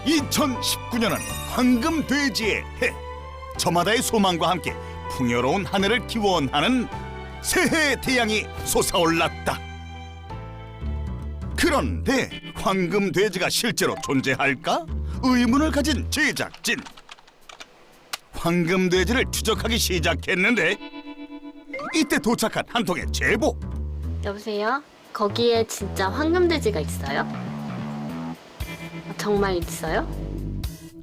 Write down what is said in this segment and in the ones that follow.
2019년은 황금돼지의 해. 저마다의 소망과 함께 풍요로운 한 해를 기원하는 새해 태양이 솟아올랐다. 그런데 황금돼지가 실제로 존재할까? 의문을 가진 제작진. 황금돼지를 추적하기 시작했는데 이때 도착한 한 통의 제보. 여보세요? 거기에 진짜 황금돼지가 있어요? 정말 있어요?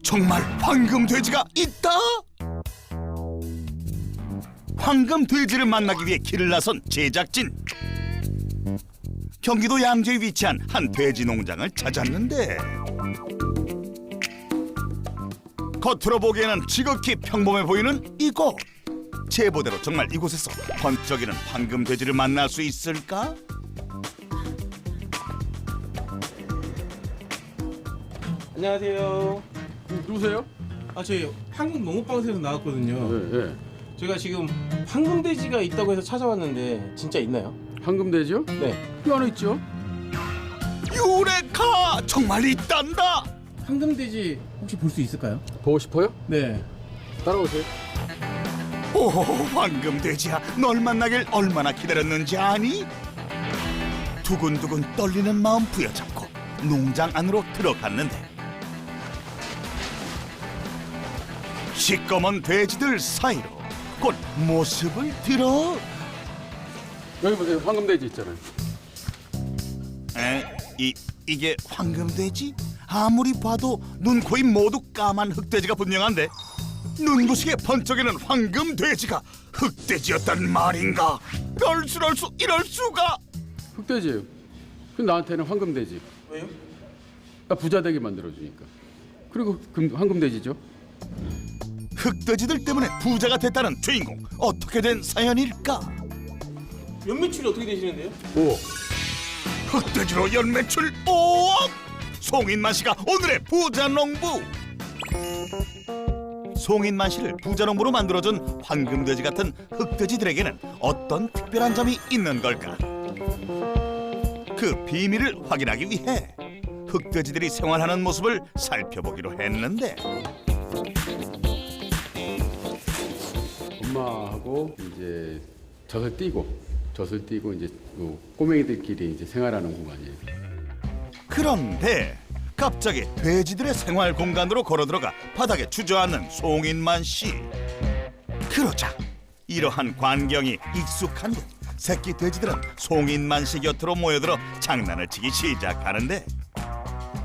정말 황금돼지가 있다? 황금돼지를 만나기 위해 길을 나선 제작진. 경기도 양주에 위치한 한 돼지 농장을 찾았는데 겉으로 보기에는 지극히 평범해 보이는 이곳. 제보대로 정말 이곳에서 번쩍이는 황금돼지를 만날 수 있을까? 안녕하세요. 누구세요? 저희 한국농업방송에서 나왔거든요. 네. 제가 지금 황금돼지가 있다고 해서 찾아왔는데 진짜 있나요? 황금돼지요? 네. 이 안에 있죠. 유레카! 정말 있단다! 황금돼지 혹시 볼 수 있을까요? 보고 싶어요? 네. 따라오세요. 오, 황금돼지야, 널 만나길 얼마나 기다렸는지 아니? 두근두근 떨리는 마음 부여잡고 농장 안으로 들어갔는데 시꺼먼 돼지들 사이로 곧 모습을 들어. 여기 보세요. 황금돼지 있잖아요. 이게 황금돼지? 아무리 봐도 눈, 코, 입 모두 까만 흑돼지가 분명한데 눈부시게 번쩍이는 황금돼지가 흑돼지였단 말인가? 이럴 수가! 흑돼지예요. 그 나한테는 황금돼지. 왜요? 나 부자 되게 만들어주니까. 그리고 황금돼지죠. 흑돼지들 때문에 부자가 됐다는 주인공, 어떻게 된 사연일까? 연매출이 어떻게 되시는데요? 오. 흑돼지로 연매출 5억! 송인만 씨가 오늘의 부자농부! 송인만 씨를 부자농부로 만들어준 황금돼지 같은 흑돼지들에게는 어떤 특별한 점이 있는 걸까? 그 비밀을 확인하기 위해 흑돼지들이 생활하는 모습을 살펴보기로 했는데 엄마하고 이제 젖을 띄고 이제 그 꼬맹이들끼리 이제 생활하는 공간이에요. 그런데 갑자기 돼지들의 생활 공간으로 걸어들어가 바닥에 주저앉는 송인만 씨. 그러자 이러한 광경이 익숙한 듯 새끼 돼지들은 송인만 씨 곁으로 모여들어 장난을 치기 시작하는데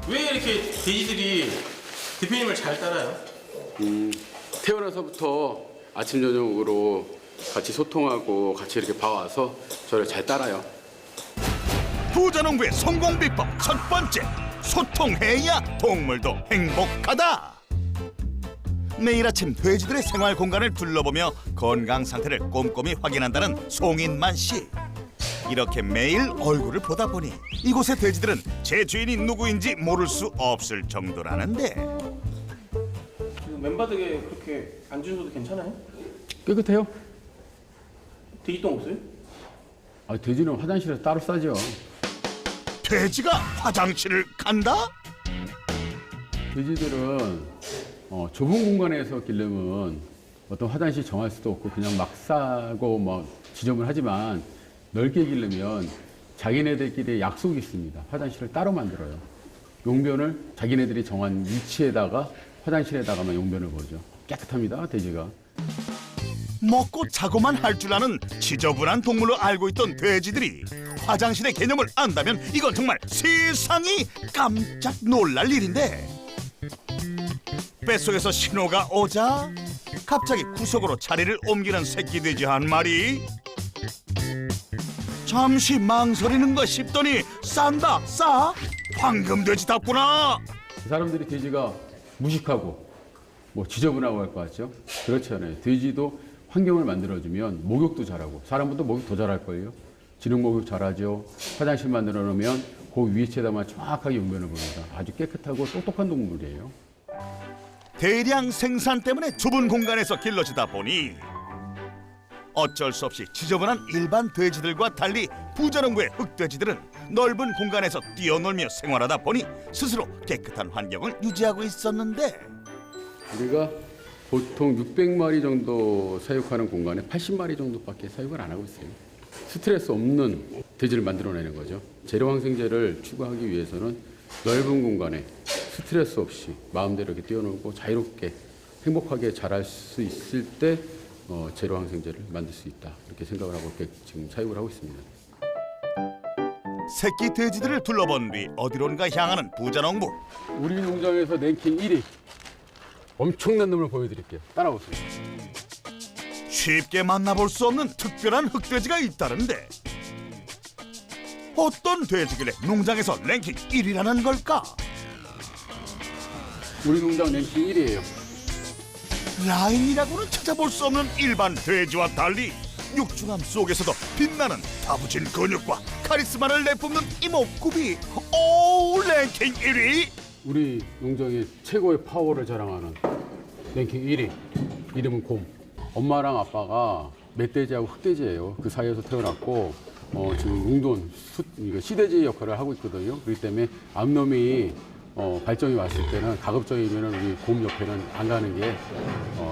왜 이렇게 돼지들이 대표님을 잘 따라요? 태어나서부터 아침 저녁으로 같이 소통하고 같이 이렇게 봐와서 저를 잘 따라요. 부자농부의 성공 비법 첫 번째, 소통해야 동물도 행복하다. 매일 아침 돼지들의 생활 공간을 둘러보며 건강 상태를 꼼꼼히 확인한다는 송인만 씨. 이렇게 매일 얼굴을 보다 보니 이곳의 돼지들은 제 주인이 누구인지 모를 수 없을 정도라는데 지금 맨바닥에 그렇게 앉으셔도 괜찮아요? 깨끗해요? 돼지똥 없어요? 돼지는 화장실에서 따로 싸죠. 돼지가 화장실을 간다? 돼지들은 좁은 공간에서 기르면 어떤 화장실 정할 수도 없고 그냥 막 싸고 막 지저분을 하지만 넓게 기르면 자기네들끼리 약속이 있습니다. 화장실을 따로 만들어요. 용변을 자기네들이 정한 위치에다가 화장실에다가만 용변을 보죠. 깨끗합니다, 돼지가. 먹고 자고만 할 줄 아는 지저분한 동물로 알고 있던 돼지들이 화장실의 개념을 안다면 이건 정말 세상이 깜짝 놀랄 일인데 뱃속에서 신호가 오자 갑자기 구석으로 자리를 옮기는 새끼 돼지 한 마리. 잠시 망설이는가 싶더니 싼다 싸? 황금돼지답구나. 사람들이 돼지가 무식하고 뭐 지저분하고 할 것 같죠? 그렇지 않아요. 돼지도 환경을 만들어주면 목욕도 잘하고 사람보다 목욕 더 잘할걸요. 진흙 목욕 잘하죠. 화장실 만들어 놓으면 그 위치에다만 정확하게 용변을 봅니다. 아주 깨끗하고 똑똑한 동물이에요. 대량 생산 때문에 좁은 공간에서 길러지다 보니 어쩔 수 없이 지저분한 일반 돼지들과 달리 부자농부의 흑돼지들은 넓은 공간에서 뛰어놀며 생활하다 보니 스스로 깨끗한 환경을 유지하고 있었는데 우리가 보통 600마리 정도 사육하는 공간에 80마리 정도밖에 사육을 안 하고 있어요. 스트레스 없는 돼지를 만들어내는 거죠. 재료항생제를 추구하기 위해서는 넓은 공간에 스트레스 없이 마음대로 이렇게 뛰어놀고 자유롭게 행복하게 자랄 수 있을 때 재료항생제를 만들 수 있다. 이렇게 생각을 하고 이렇게 지금 사육을 하고 있습니다. 새끼 돼지들을 둘러본 뒤 어디론가 향하는 부자농부. 우리 농장에서 랭킹 1위 엄청난 놈을 보여드릴게요. 따라오세요. 쉽게 만나볼 수 없는 특별한 흑돼지가 있다는데 어떤 돼지길래 농장에서 랭킹 1위라는 걸까? 우리 농장 랭킹 1위예요. 라인이라고는 찾아볼 수 없는 일반 돼지와 달리 육중함 속에서도 빛나는 다부진 근육과 카리스마를 내뿜는 이목구비. 오, 랭킹 1위? 우리 농장의 최고의 파워를 자랑하는 랭킹 1위. 이름은 곰. 엄마랑 아빠가 멧돼지하고 흑돼지예요. 그 사이에서 태어났고 지금 웅돈 시돼지 역할을 하고 있거든요. 그렇기 때문에 암놈이 발정이 왔을 때는 가급적이면 우리 곰 옆에는 안 가는 게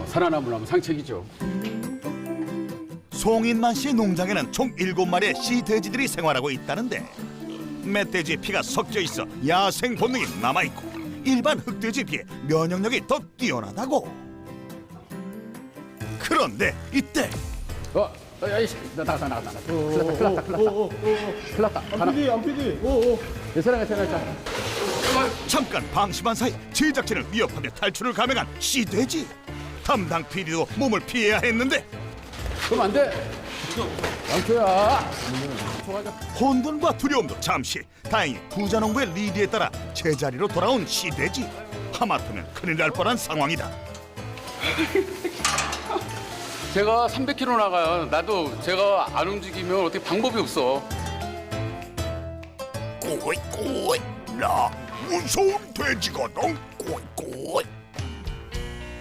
살아남으려면 상책이죠. 송인만 씨 농장에는 총 7마리의 시돼지들이 생활하고 있다는데 멧돼지의 피가 섞여 있어 야생 본능이 남아있고 일반 흑돼지에 비해 면역력이 더 뛰어나다고. 그런데 이때 야이씨, 나가. 큰일 났다. 안 PD. 괜찮아. 잠깐 방심한 사이 제작진을 위협하며 탈출을 감행한 시돼지. 담당 PD도 몸을 피해야 했는데 그럼 안 돼. 양초야. 혼돈과 두려움도 잠시. 다행히 부자농부의 리드에 따라 제자리로 돌아온 시돼지. 하마터면 큰일 날 뻔한 상황이다. 제가 300km 나가요. 나도 제가 안 움직이면 어떻게 방법이 없어. 꼬이 나 무서운 돼지거든. 꼬이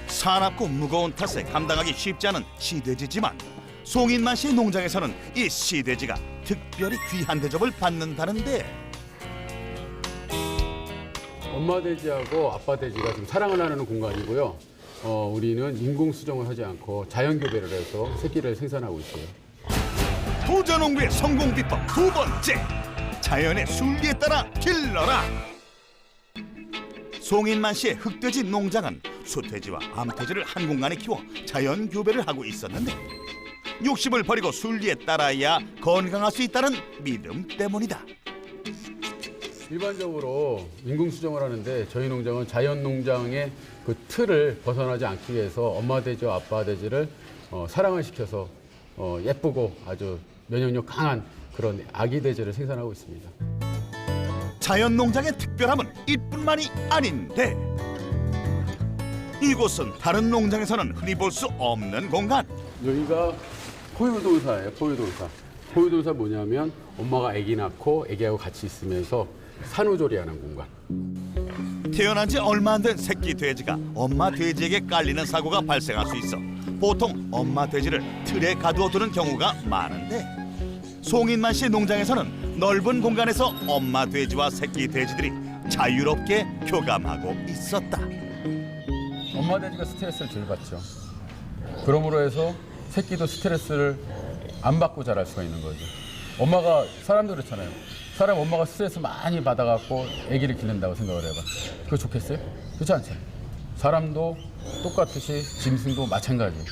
사납고 무거운 탓에 감당하기 쉽지 않은 시돼지지만 송인만 씨 농장에서는 이 시돼지가 특별히 귀한 대접을 받는다는데 엄마 돼지하고 아빠 돼지가 좀 사랑을 나누는 공간이고요. 우리는 인공 수정을 하지 않고 자연 교배를 해서 새끼를 생산하고 있어요. 부자농부의 성공 비법 두 번째, 자연의 순리에 따라 길러라. 송인만 씨의 흑돼지 농장은 수돼지와 암돼지를 한 공간에 키워 자연 교배를 하고 있었는데 욕심을 버리고 순리에 따라야 건강할 수 있다는 믿음 때문이다. 일반적으로 인공 수정을 하는데 저희 농장은 자연 농장의 그 틀을 벗어나지 않기 위해서 엄마 돼지와 아빠 돼지를 사랑을 시켜서 예쁘고 아주 면역력 강한 그런 아기 돼지를 생산하고 있습니다. 자연 농장의 특별함은 이뿐만이 아닌데 이곳은 다른 농장에서는 흔히 볼 수 없는 공간. 여기가 포유동사예요. 포유동사 뭐냐면 엄마가 아기 낳고 아기하고 같이 있으면서 산후조리하는 공간. 태어난 지 얼마 안 된 새끼 돼지가 엄마 돼지에게 깔리는 사고가 발생할 수 있어 보통 엄마 돼지를 틀에 가두어두는 경우가 많은데 송인만 씨 농장에서는 넓은 공간에서 엄마 돼지와 새끼 돼지들이 자유롭게 교감하고 있었다. 엄마 돼지가 스트레스를 제일 받죠. 그러므로 해서 새끼도 스트레스를 안 받고 자랄 수가 있는 거죠. 엄마가 사람도 그렇잖아요. 사람 엄마가 스트레스 많이 받아갖고 아기를 기른다고 생각을 해봐. 그거 좋겠어요? 그렇지 않잖아요. 사람도 똑같듯이 짐승도 마찬가지예요.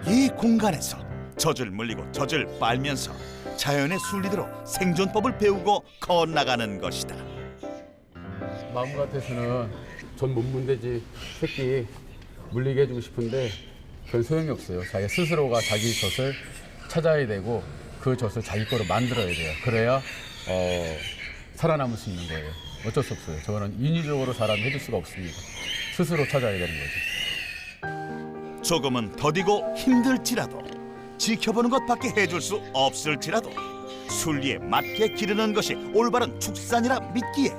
이 공간에서 젖을 물리고 젖을 빨면서 자연의 순리대로 생존법을 배우고 커나가는 것이다. 마음 같아서는 전 못 문대지 새끼 물리게 해주고 싶은데 그건 소용이 없어요. 자기 스스로가 자기 젖을 찾아야 되고 그 젖을 자기 거로 만들어야 돼요. 그래야 살아남을 수 있는 거예요. 어쩔 수 없어요. 저거는 인위적으로 사람이 해줄 수가 없습니다. 스스로 찾아야 되는 거죠. 조금은 더디고 힘들지라도 지켜보는 것밖에 해줄 수 없을지라도 순리에 맞게 기르는 것이 올바른 축산이라 믿기에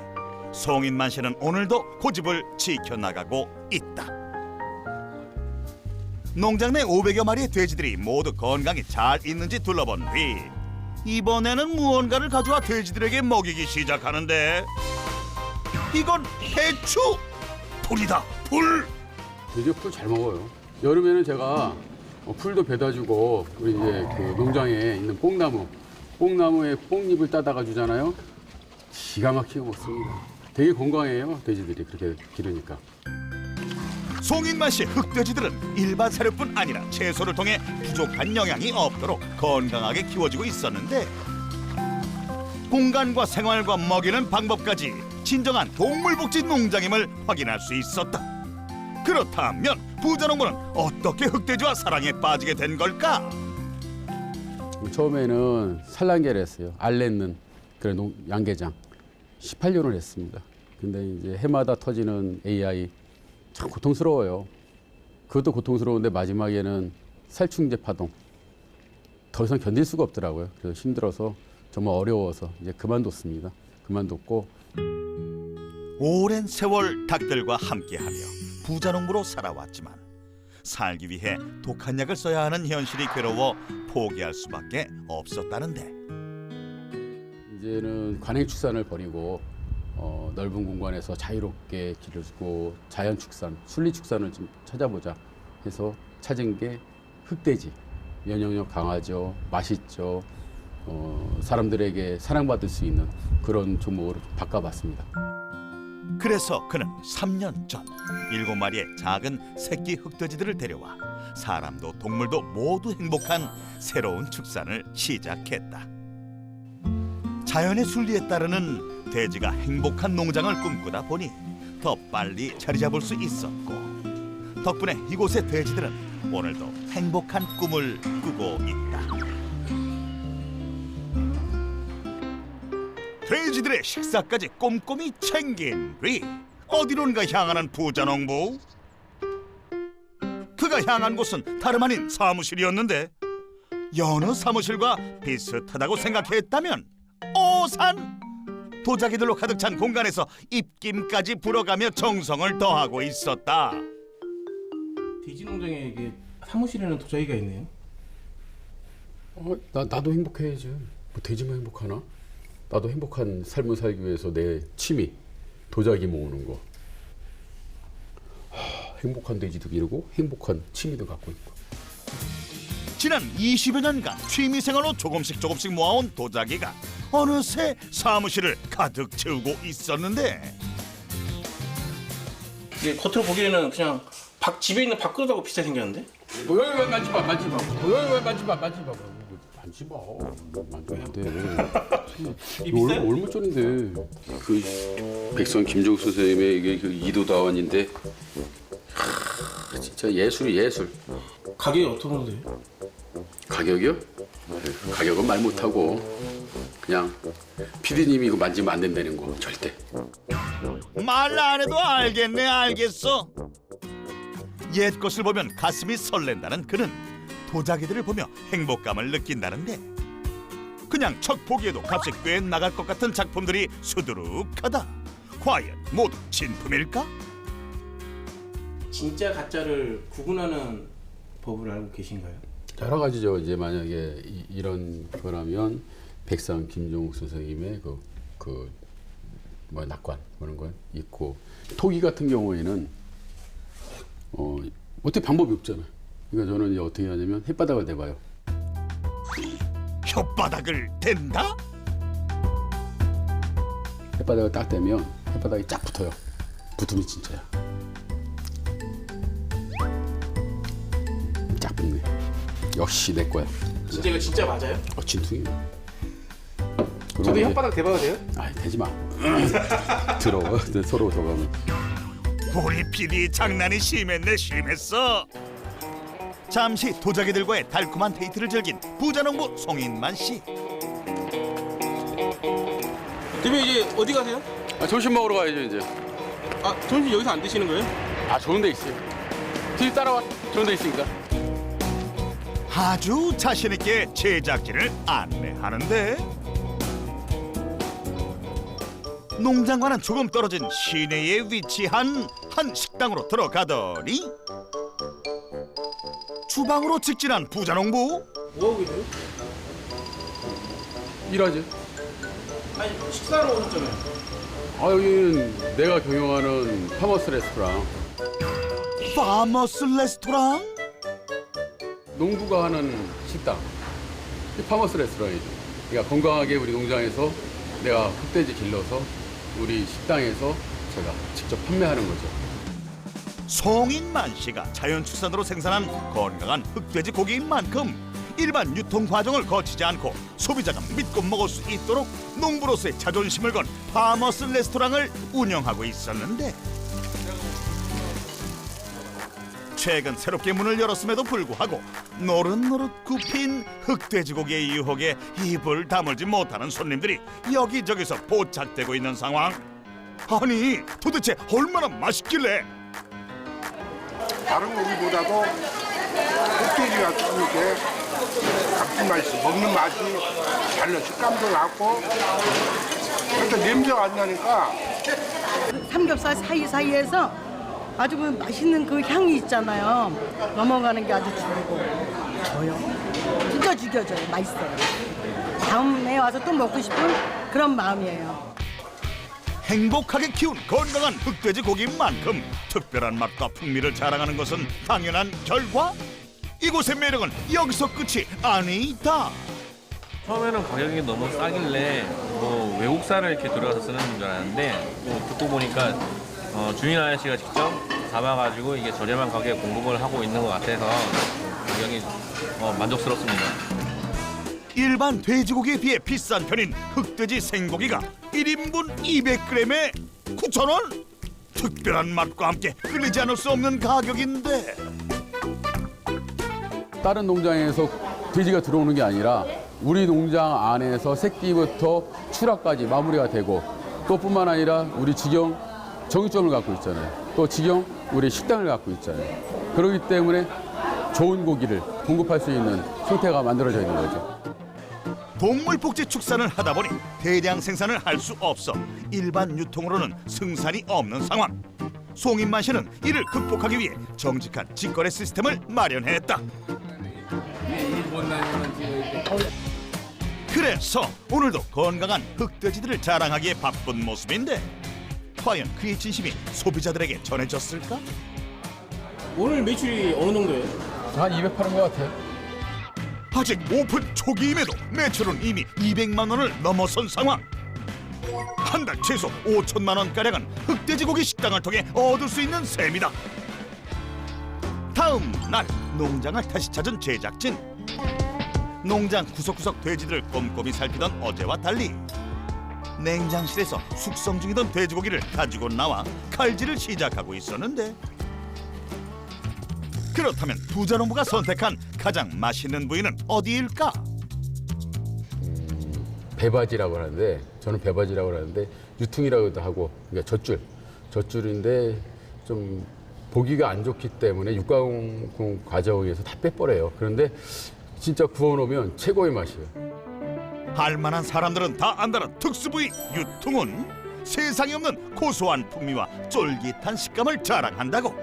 송인만 씨는 오늘도 고집을 지켜나가고 있다. 농장 내 500여 마리의 돼지들이 모두 건강히 잘 있는지 둘러본 뒤 이번에는 무언가를 가져와 돼지들에게 먹이기 시작하는데 이건 해초! 풀이다, 풀! 돼지가 풀 잘 먹어요. 여름에는 제가 풀도 배다 주고 우리 이제 그 농장에 있는 뽕나무에 뽕잎을 따다가 주잖아요. 기가 막히게 먹습니다. 되게 건강해요, 돼지들이 그렇게 기르니까. 송인만 씨 흑돼지들은 일반 사료뿐 아니라 채소를 통해 부족한 영양이 없도록 건강하게 키워지고 있었는데 공간과 생활과 먹이는 방법까지 진정한 동물복지 농장임을 확인할 수 있었다. 그렇다면 부자농부는 어떻게 흑돼지와 사랑에 빠지게 된 걸까? 처음에는 산란계를 했어요. 알 낳는 그런 양계장 18년을 했습니다. 근데 이제 해마다 터지는 AI 참 고통스러워요. 그것도 고통스러운데 마지막에는 살충제 파동. 더 이상 견딜 수가 없더라고요. 그래서 힘들어서 정말 어려워서 이제 그만뒀습니다. 그만뒀고 오랜 세월 닭들과 함께하며 부자농부로 살아왔지만 살기 위해 독한 약을 써야 하는 현실이 괴로워 포기할 수밖에 없었다는데 이제는 관행 축산을 버리고 넓은 공간에서 자유롭게 기르고 자연 축산, 순리 축산을 좀 찾아보자 해서 찾은 게 흑돼지. 면역력 강하죠, 맛있죠, 사람들에게 사랑받을 수 있는 그런 종목으로 바꿔봤습니다. 그래서 그는 3년 전 7마리의 작은 새끼 흑돼지들을 데려와 사람도 동물도 모두 행복한 새로운 축산을 시작했다. 자연의 순리에 따르는 돼지가 행복한 농장을 꿈꾸다 보니 더 빨리 자리 잡을 수 있었고 덕분에 이곳의 돼지들은 오늘도 행복한 꿈을 꾸고 있다. 돼지들의 식사까지 꼼꼼히 챙긴 뒤 어디론가 향하는 부자농부. 그가 향한 곳은 다름 아닌 사무실이었는데 여느 사무실과 비슷하다고 생각했다면 오산! 도자기들로 가득 찬 공간에서 입김까지 불어가며 정성을 더하고 있었다. 돼지 농장에 이게 사무실에는 도자기가 있네요. 나도 행복해야지. 뭐 돼지만 행복하나? 나도 행복한 삶을 살기 위해서 내 취미, 도자기 모으는 거. 행복한 돼지도 기르고 행복한 취미도 갖고 있고. 지난 20여 년간 취미생활로 조금씩 모아온 도자기가 어느새 사무실을 가득 채우고 있었는데 이게 겉으로 보기에는 그냥 집에 있는 밥그릇하고 비슷하게 생겼는데? 왜 만지마. 왜 만지마. 만지마. 만지는데. 얼마짜린데? 그 백선 김종수 선생님의 이게 그 이도다원인데 진짜 예술. 가격이 어떻게 되는데요? 가격이요? 가격은 말 못하고 그냥 PD님이 이거 만지면 안 된다는 거 절대. 말 안 해도 알겠어. 옛 것을 보면 가슴이 설렌다는 그는 도자기들을 보며 행복감을 느낀다는데 그냥 척 보기에도 값이 꽤 나갈 것 같은 작품들이 수두룩하다. 과연 모두 진품일까? 진짜 가짜를 구분하는 법을 알고 계신가요? 여러 가지죠. 이제 만약에 이런 거라면 백상 김종욱 선생님의 뭐 낙관 그런 건 있고 토기 같은 경우에는 어떻게 방법이 없잖아요. 그러니까 저는 이제 어떻게 하냐면 햇바닥을 대봐요. 혓바닥을 댄다? 햇바닥을 딱 대면 햇바닥이 쫙 붙어요. 붙으면 진짜야. 쫙 붙네. 역시 내 거야. 진짜 이거 진짜 맞아요? 진퉁이야. 저도 혓바닥 대봐도 돼요? 아이 대지 마. 더러워. 서로 들어가면. 우리 PD 장난이 심했어. 잠시 도자기들과의 달콤한 데이트를 즐긴 부자농부 송인만 씨. 대표님 이제 어디 가세요? 점심 먹으러 가야죠 이제. 점심 여기서 안 드시는 거예요? 좋은 데 있어요. 뒤 따라와. 좋은 데 있으니까. 아주 자신 있게 제작진을 안내하는데 농장과는 조금 떨어진 시내에 위치한 한 식당으로 들어가더니 주방으로 직진한 부자농부. 뭐하고 계세요? 일하지. 아니 식사로 오셨잖아요. 아, 여기는 내가 경영하는 파머스 레스토랑. 파머스 레스토랑? 농부가 하는 식당. 이 파머스 레스토랑이죠. 그러니까 건강하게 우리 농장에서 내가 흑돼지 길러서 우리 식당에서 제가 직접 판매하는 거죠. 송인만 씨가 자연 축산으로 생산한 건강한 흑돼지 고기인 만큼 일반 유통 과정을 거치지 않고 소비자가 믿고 먹을 수 있도록 농부로서의 자존심을 건 파머스 레스토랑을 운영하고 있었는데 최근 새롭게 문을 열었음에도 불구하고 노릇노릇 굽힌 흑돼지고기의 유혹에 입을 다물지 못하는 손님들이 여기저기서 포착되고 있는 상황. 아니 도대체 얼마나 맛있길래 다른 고기보다도 흑돼지가 좀 이렇게 감칠맛이 먹는 맛이 달라. 식감도 낮고 일단 냄새가 안 나니까 삼겹살 사이사이에서 아주 그 맛있는 그 향이 있잖아요. 넘어가는 게 아주 죽이고 저요. 진짜 죽여줘요. 맛있어요. 다음에 와서 또 먹고 싶은 그런 마음이에요. 행복하게 키운 건강한 흑돼지 고기인 만큼 특별한 맛과 풍미를 자랑하는 것은 당연한 결과? 이곳의 매력은 여기서 끝이 아니다. 처음에는 가격이 너무 싸길래 뭐 외국산을 이렇게 들어가서 쓰는 줄 알았는데 뭐 듣고 보니까 주인 아저씨가 직접 잡아가지고 이게 저렴한 가격에 공급을 하고 있는 것 같아서 굉장히 만족스럽습니다. 일반 돼지고기에 비해 비싼 편인 흑돼지 생고기가 1인분 200g에 9,000원? 특별한 맛과 함께 끊이지 않을 수 없는 가격인데 다른 농장에서 돼지가 들어오는 게 아니라 우리 농장 안에서 새끼부터 출하까지 마무리가 되고 또 뿐만 아니라 우리 직영 정육점을 갖고 있잖아요. 또 직영 우리 식당을 갖고 있잖아요. 그렇기 때문에 좋은 고기를 공급할 수 있는 형태가 만들어져 있는 거죠. 동물복지 축산을 하다 보니 대량 생산을 할 수 없어 일반 유통으로는 승산이 없는 상황. 송인만 씨는 이를 극복하기 위해 정직한 직거래 시스템을 마련했다. 그래서 오늘도 건강한 흑돼지들을 자랑하기에 바쁜 모습인데 과연 그의 진심이 소비자들에게 전해졌을까? 오늘 매출이 어느 정도예요? 한 200 파는 것 같아요. 아직 오픈 초기임에도 매출은 이미 200만 원을 넘어선 상황. 한 달 최소 5천만 원가량은 흑돼지 고기 식당을 통해 얻을 수 있는 셈이다. 다음 날 농장을 다시 찾은 제작진. 농장 구석구석 돼지들을 꼼꼼히 살피던 어제와 달리 냉장실에서 숙성 중이던 돼지고기를 가지고 나와 칼질을 시작하고 있었는데 그렇다면 부자농부가 선택한 가장 맛있는 부위는 어디일까? 배바지라고 하는데 저는 배바지라고 하는데 유통이라고도 하고 그러니까 젖줄인데 좀 보기가 안 좋기 때문에 육가공 과정에서 다 빼버려요. 그런데 진짜 구워놓으면 최고의 맛이에요. 알만한 사람들은 다 안다는 특수부위 유통은 세상에 없는 고소한 풍미와 쫄깃한 식감을 자랑한다고.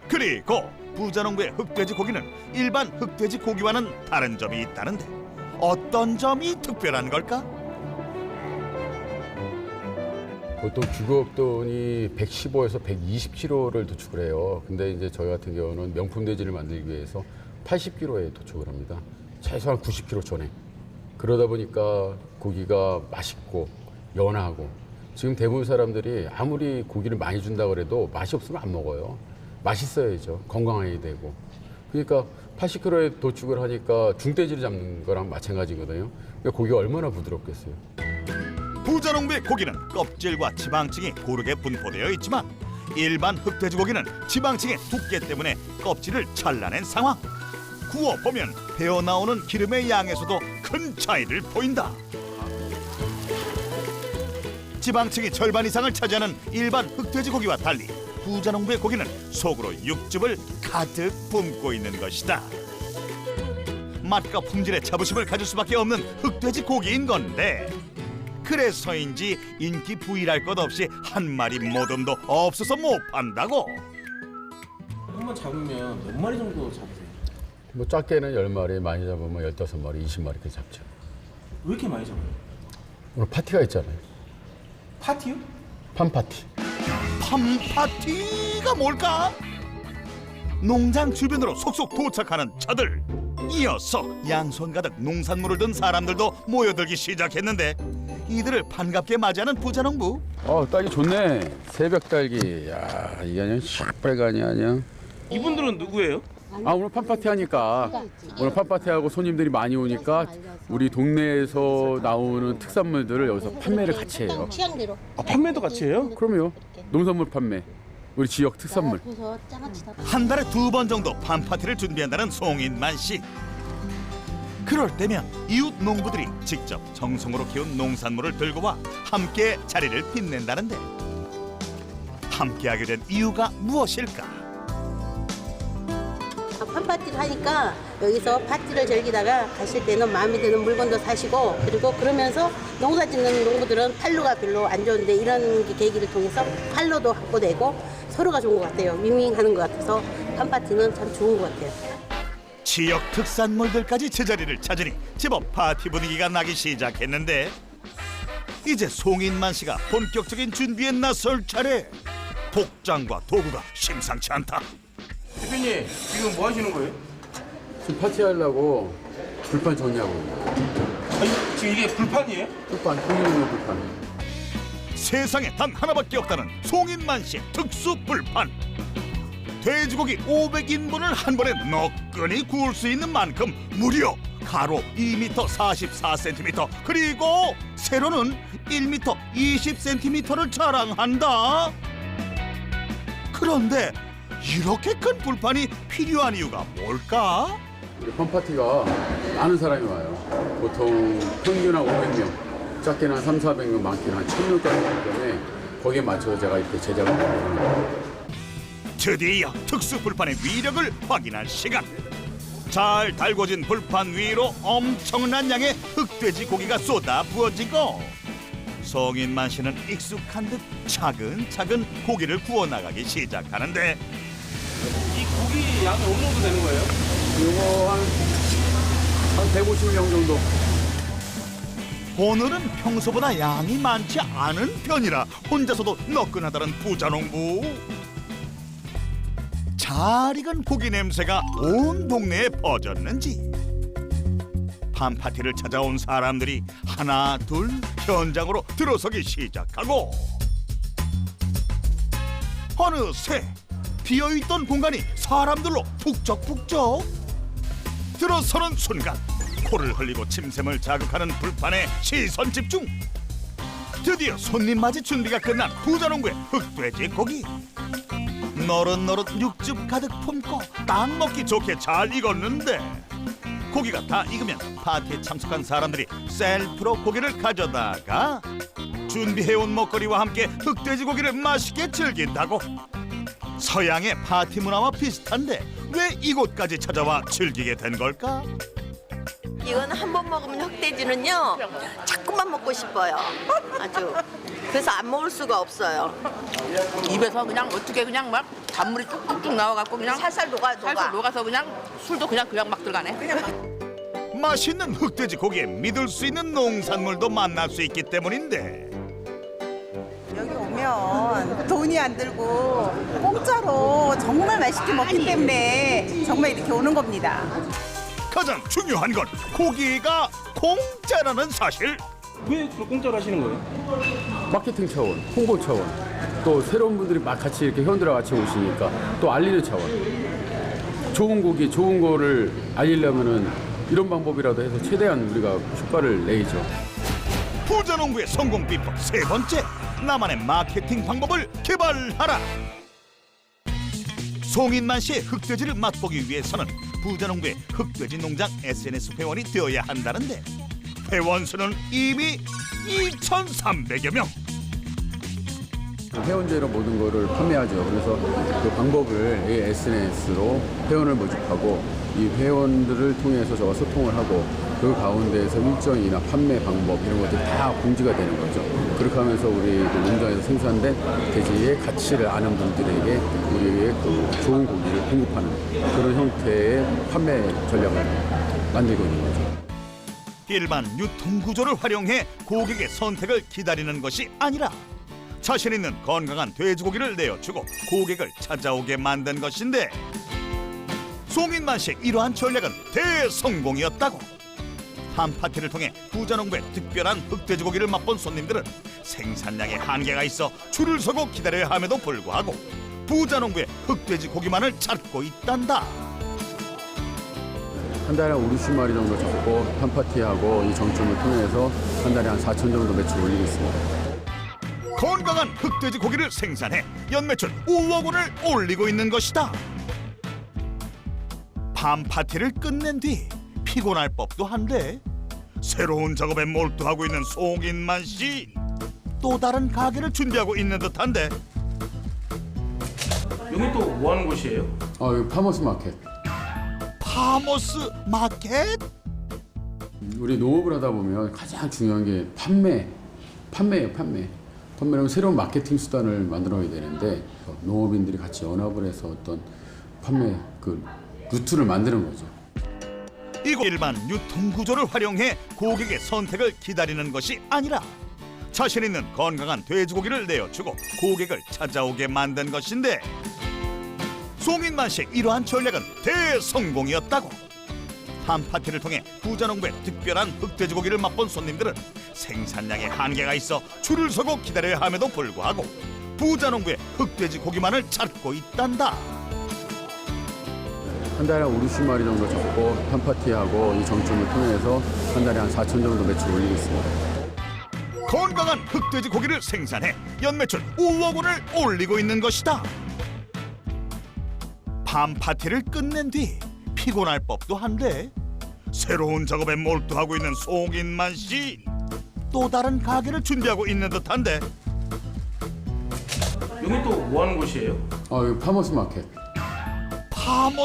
그리고 부자농부의 흑돼지 고기는 일반 흑돼지 고기와는 다른 점이 있다는데 어떤 점이 특별한 걸까? 보통 규격돈이 115에서 120kg를 도축을 해요. 근데 이제 저희 같은 경우는 명품 돼지를 만들기 위해서 80kg에 도축을 합니다. 최소한 90kg 전에. 그러다 보니까 고기가 맛있고 연하고 지금 대부분 사람들이 아무리 고기를 많이 준다고 해도 맛이 없으면 안 먹어요. 맛있어야죠. 건강해야 되고. 그러니까 80kg에 도축을 하니까 중돼지를 잡는 거랑 마찬가지거든요. 그러니까 고기가 얼마나 부드럽겠어요. 부자농부의 고기는 껍질과 지방층이 고르게 분포되어 있지만 일반 흑돼지 고기는 지방층의 두께 때문에 껍질을 잘라낸 상황. 구워보면 배어나오는 기름의 양에서도 큰 차이를 보인다. 지방층이 절반 이상을 차지하는 일반 흑돼지 고기와 달리 부자농부의 고기는 속으로 육즙을 가득 뿜고 있는 것이다. 맛과 품질의 자부심을 가질 수밖에 없는 흑돼지 고기인 건데 그래서인지 인기 부위랄 것 없이 한 마리 모듬도 없어서 못 판다고. 한 번 잡으면 몇 마리 정도 잡으세요? 뭐 작게는 10마리, 많이 잡으면 15마리, 20마리 이렇게 잡죠. 왜 이렇게 많이 잡아요? 오늘 파티가 있잖아요. 파티요? 팜 파티. 팜파티가 뭘까? 농장 주변으로 속속 도착하는 차들. 이어서 양손 가득 농산물을 든 사람들도 모여들기 시작했는데 이들을 반갑게 맞이하는 부자농부. 딸기 좋네. 새벽 딸기. 야, 이게 그냥 시뻘간이 아니야. 이분들은 누구예요? 오늘 팜파티 하니까 오늘 팜파티 하고 손님들이 많이 오니까 우리 동네에서 나오는 특산물들을 여기서 판매를 같이 해요. 취향대로. 아, 판매도 같이 해요? 그럼요. 농산물 판매. 우리 지역 특산물. 그래서 장아찌 다. 한 달에 2번 정도 팜파티를 준비한다는 송인만 씨. 그럴 때면 이웃 농부들이 직접 정성으로 키운 농산물을 들고 와 함께 자리를 빛낸다는데 함께하게 된 이유가 무엇일까? 팜파티를 하니까 여기서 파티를 즐기다가 가실 때는 마음에 드는 물건도 사시고 그리고 그러면서 농사 짓는 농부들은 팔로가 별로 안 좋은데 이런 계기를 통해서 팔로도 확보되고 서로가 좋은 것 같아요. 윈윈하는 것 같아서 팜파티는 참 좋은 것 같아요. 지역 특산물들까지 제자리를 찾으니 제법 파티 분위기가 나기 시작했는데 이제 송인만 씨가 본격적인 준비에 나설 차례. 복장과 도구가 심상치 않다. 대표님 지금 뭐 하시는 거예요? 지금 파티 하려고 불판 정리하고 있는 아니, 지금 이게 불판이에요? 불판, 공유용 불판. 세상에 단 하나밖에 없다는 송인만 씨의 특수 불판. 돼지고기 500인분을 한 번에 너끈히 구울 수 있는 만큼 무려 가로 2m 44cm 그리고 세로는 1m 20cm를 자랑한다. 그런데 이렇게 큰 불판이 필요한 이유가 뭘까? 우리 팜파티가 많은 사람이 와요. 보통 평균 한 500명, 작게는 한 300~400명, 많게는 한 1000명까지 오기 때문에 거기에 맞춰서 제가 이렇게 제작을 하는 거예요. 드디어 특수 불판의 위력을 확인할 시간. 잘 달궈진 불판 위로 엄청난 양의 흑돼지 고기가 쏟아 부어지고 송인만 씨는 익숙한 듯 차근차근 고기를 구워나가기 시작하는데 이 고기 양이 어느 정도 되는 거예요? 이거 한 150명 정도. 오늘은 평소보다 양이 많지 않은 편이라 혼자서도 너끈하다는 부자농부. 잘 익은 고기 냄새가 온 동네에 퍼졌는지 팜파티를 찾아온 사람들이 하나 둘 현장으로 들어서기 시작하고 어느새 비어있던 공간이 사람들로 북적북적 들어서는 순간 코를 흘리고 침샘을 자극하는 불판에 시선 집중. 드디어 손님 맞이 준비가 끝난 부자농부의 흑돼지 고기. 노릇노릇 육즙 가득 품고 딱 먹기 좋게 잘 익었는데 고기가 다 익으면 파티에 참석한 사람들이 셀프로 고기를 가져다가 준비해온 먹거리와 함께 흑돼지 고기를 맛있게 즐긴다고. 서양의 파티 문화와 비슷한데 왜 이곳까지 찾아와 즐기게 된 걸까? 이건 한 번 먹으면 흑돼지는요 자꾸만 먹고 싶어요. 아주 그래서 안 먹을 수가 없어요. 입에서 그냥 어떻게 그냥 막 단물이 쭉쭉쭉 나와갖고 그냥 살살 살살 녹아서 그냥 술도 그냥 막 들어가네. 맛있는 흑돼지 고기에 믿을 수 있는 농산물도 만날 수 있기 때문인데 여기 오면 돈이 안 들고 공짜로 정말 맛있게 먹기 때문에 정말 이렇게 오는 겁니다. 가장 중요한 건 고기가 공짜라는 사실. 왜 그걸 공짜로 하시는 거예요? 마케팅 차원, 홍보 차원, 또 새로운 분들이 막 같이 이렇게 회원들과 같이 오시니까 또 알리는 차원. 좋은 고기, 좋은 거를 알리려면은 이런 방법이라도 해서 최대한 우리가 효과를 내죠. 부자농부의 성공 비법 세 번째, 나만의 마케팅 방법을 개발하라. 송인만 씨의 흑돼지를 맛보기 위해서는 부자농부의 흑돼지 농장 SNS 회원이 되어야 한다는데 회원 수는 이미 2,300여 명. 회원제로 모든 거를 판매하죠. 그래서 그 방법을 이 SNS로 회원을 모집하고 이 회원들을 통해서 저가 소통을 하고 그 가운데에서 일정이나 판매 방법 이런 것들이 다 공지가 되는 거죠. 그렇게 하면서 우리 그 농장에서 생산된 돼지의 가치를 아는 분들에게 우리의 그 좋은 고기를 공급하는 그런 형태의 판매 전략을 만들고 있는 거죠. 일반 유통 구조를 활용해 고객의 선택을 기다리는 것이 아니라 자신 있는 건강한 돼지고기를 내어주고 고객을 찾아오게 만든 것인데, 송인만 씨의 이러한 전략은 대성공이었다고. 팜파티를 통해 부자농부의 특별한 흑돼지고기를 맛본 손님들은 생산량에 한계가 있어 줄을 서고 기다려야 함에도 불구하고 부자농부의 흑돼지고기만을 찾고 있단다. 한 달에 5, 60마리 정도 잡고 팜파티하고 이 정점을 통해서 한 달에 한 4천 정도 매출 올리고 있습니다. 건강한 흑돼지 고기를 생산해 연매출 5억 원을 올리고 있는 것이다. 팜파티를 끝낸 뒤 피곤할 법도 한데 새로운 작업에 몰두하고 있는 송인만 씨. 또 다른 가게를 준비하고 있는 듯한데. 여기 또 뭐 하는 곳이에요? 여기 파머스 마켓. 파머스 마켓? 우리 농업을 하다 보면 가장 중요한 게 판매예요, 판매. 판매는 새로운 마케팅 수단을 만들어야 되는데 농업인들이 같이 연합을 해서 어떤 판매 루트를 만드는 거죠. 이곳 일반 유통 구조를 활용해 고객의 선택을 기다리는 것이 아니라 자신 있는 건강한 돼지고기를 내어주고 고객을 찾아오게 만든 것인데, 송인만 씨의 이러한 전략은 대성공이었다고. 팜파티를 통해 부자농부의 특별한 흑돼지고기를 맛본 손님들은 생산량에 한계가 있어 줄을 서고 기다려야 함에도 불구하고 부자농부의 흑돼지고기만을 찾고 있단다. 한 달에 5, 60마리 정도 잡고 팜파티하고 이 정점을 통해서 한 달에 한 4천 정도 매출 올리고 있습니다. 건강한 흑돼지 고기를 생산해 연매출 5억 원을 올리고 있는 것이다. 팜파티를 끝낸 뒤 피곤할 법도 한데 새로운 작업에 몰두하고 있는 송인만 씨. 또 다른 가게를 준비하고 있는 듯한데. 여기 또 뭐 하는 곳이에요? 여기 파머스 마켓. 파머